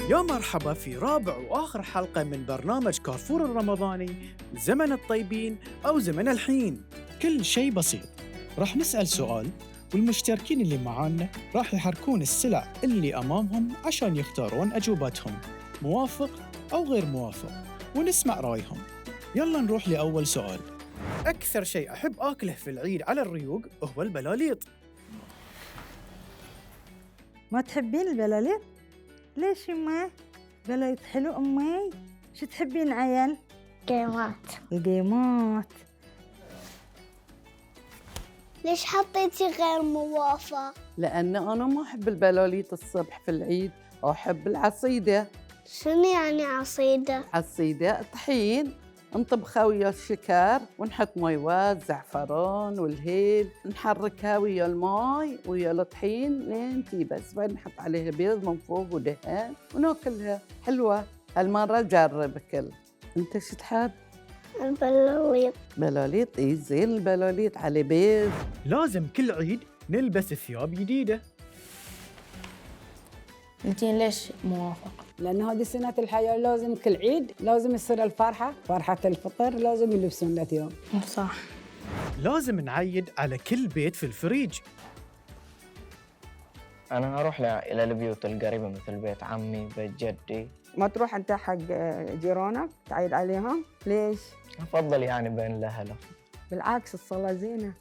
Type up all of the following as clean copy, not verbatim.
يا مرحبا في رابع وآخر حلقة من برنامج كارفور الرمضاني، زمن الطيبين أو زمن الحين. كل شيء بسيط، راح نسأل سؤال والمشتركين اللي معانا راح يحركون السلع اللي أمامهم عشان يختارون أجوبتهم، موافق أو غير موافق، ونسمع رأيهم. يلا نروح لأول سؤال. أكثر شيء أحب آكله في العيد على الريوق هو البلاليط. ما تحبين البلاليط؟ ليش يمه؟ بلاليط حلو أمي. شو تحبين عيال؟ جيمات. الجيمات. ليش حطيتي غير موافق؟ لأن أنا ما أحب البلاليط الصبح في العيد، أحب العصيدة. شنو يعني عصيدة؟ عصيدة طحين نطبخها ويا الشكر ونحط مايوات زعفران والهيل، نحركها ويا الماي ويا الطحين لين تيبس، بعدين نحط عليها بيض من فوق ودهن وناكلها. حلوة هالمرة جرب كل. أنت شو تحب؟ البلاليط. بلاليط؟ إيه زين البلاليط على بيض. لازم كل عيد نلبس ثياب جديدة. انتين ليش موافق؟ لأن هذه سنة الحياة، لازم كل عيد لازم يصير الفرحة، فرحة الفطر لازم يلبسون له ثياب. صح. لازم نعيد على كل بيت في الفريج. أنا أروح إلى البيوت القريبة مثل بيت عمي، بيت جدي. ما تروح أنت حق جيرانك تعيد عليهم؟ ليش؟ أفضل يعني بين الأهل. بالعكس الصلاة زينة.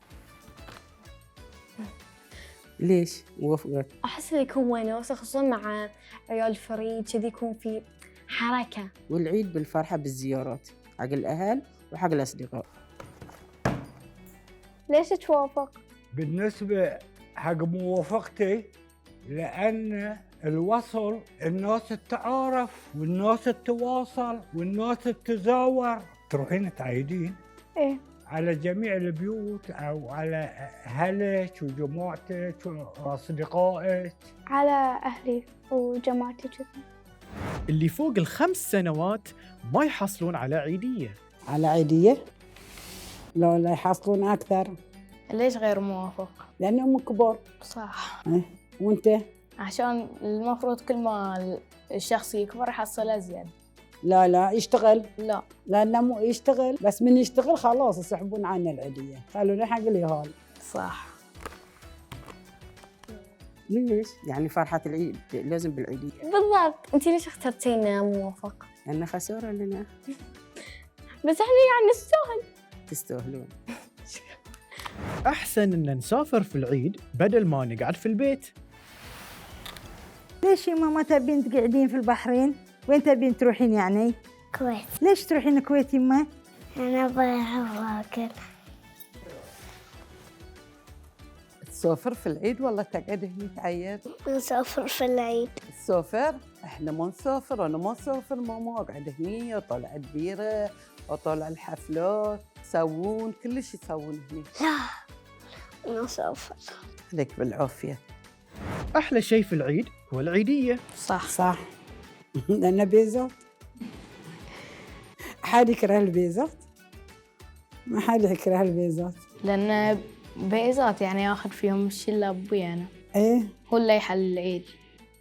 ليش؟ موافقك؟ أحس إنه يكون وناسة خصوصاً مع عيال الفريج، كذي يكون في حركة. والعيد بالفرحة بالزيارات حق الأهل وحق الأصدقاء. ليش توافق؟ بالنسبة حق موافقتي، لأن الوصل الناس تتعارف والناس تتواصل والناس تتزاور. تروحين تعيدين إيه. على جميع البيوت أو على أهلك وجماعتك وأصدقائك. على أهلي وجماعتي كذا. اللي فوق ال5 سنوات ما يحصلون على عيدية. على عيدية؟ لا يحصلون أكثر. ليش غير موافق؟ لأنهم كبار. صح. وأنت؟ عشان المفروض كل ما الشخص يكبر يحصل أزيد. لا يشتغل. لا. لأنه مو يشتغل، بس من يشتغل خلاص يسحبون عنا العيدية، خلونا حق اليهال. صح. ليش؟ يعني فرحة العيد لازم بالعيدية. بالضبط. انتي ليش اخترتينا موافق؟ لأن خسارة لنا. بس احنا يعني نستاهل. تستاهلون. أحسن إن نسافر في العيد بدل ما نقعد في البيت. ليش يما ما تبين تقعدين في البحرين؟ وين تبين تروحين يعني؟ كويت. ليش تروحين الكويت يما؟ أنا بروح أكل. تسافر في العيد ولا تقعد هنا تعيد؟ نسافر في العيد. تسافر؟ احنا ما نسافر، انا ما اسافر، ماما اقعد هني اطلع الديره اطلع الحفلات، يسوون كل شيء يسوون هني. لا نسافر. عليك بالعافيه. أحلى شيء في العيد هو العيدية. صح. لأن بيزات. حد يكره البيزات؟ ما حد يكره البيزات. لأن بيزات يعني ياخذ فيهم الشلة أبوي أنا. إيه. هو اللي يحل العيد.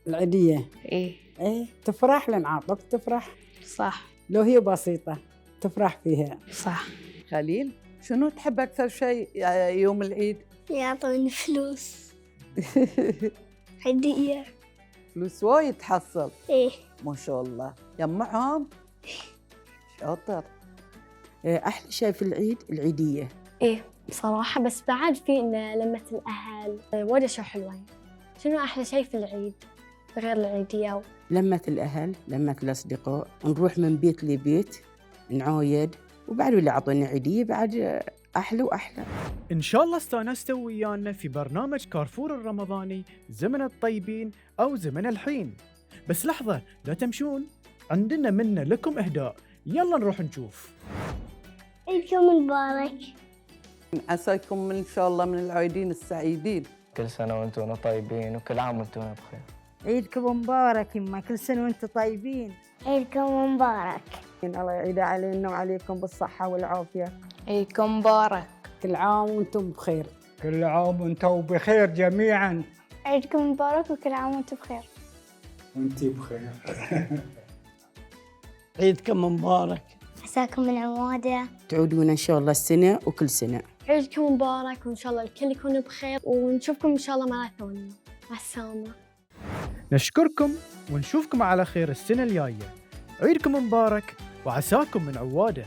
العيدية. إيه. تفرح لأن عاطف تفرح. صح. لو هي بسيطة تفرح فيها. صح. خليل، شنو تحب أكثر شيء يوم العيد؟ يعطوني فلوس. هدية. فلوس وايد تحصل. إيه. ما شاء الله، جمعهم. شاطر. أحلى شيء في العيد العيدية. إيه بصراحة، بس بعد في إن لمة الأهل وايد أشياء حلوة. شنو أحلى شيء في العيد غير العيدية؟ لمة الأهل، لمة الأصدقاء، نروح من بيت لبيت نعايد، وبعد اللي عطونا عيدية بعد أحلى وأحلى. إن شاء الله استانستوا ويانا في برنامج كارفور الرمضاني، زمن الطيبين أو زمن الحين. بس لحظة، لا تمشون، عندنا منا لكم إهداء، يلا نروح نشوف. عيدكم مبارك. عساكم إن شاء الله من العايدين السعيدين. كل سنة وأنتم طيبين وكل عام وأنتم بخير. عيدكم مبارك يما، كل سنة وانتم طيبين. عيدكم مبارك. الله يعيد علينا وعليكم بالصحة والعافية. عيدكم مبارك. كل عام وانتم بخير. كل عام وأنتم بخير جميعاً. عيدكم مبارك وكل عام وأنتم بخير. وانتي بخير. عيدكم مبارك. عساكم من عواده. تعودون إن شاء الله السنة وكل سنة. عيدكم مبارك وإن شاء الله الكل يكون بخير ونشوفكم إن شاء الله مرة ثانية. مع السلامة. نشكركم ونشوفكم على خير السنة الجاية. عيدكم مبارك وعساكم من عواده.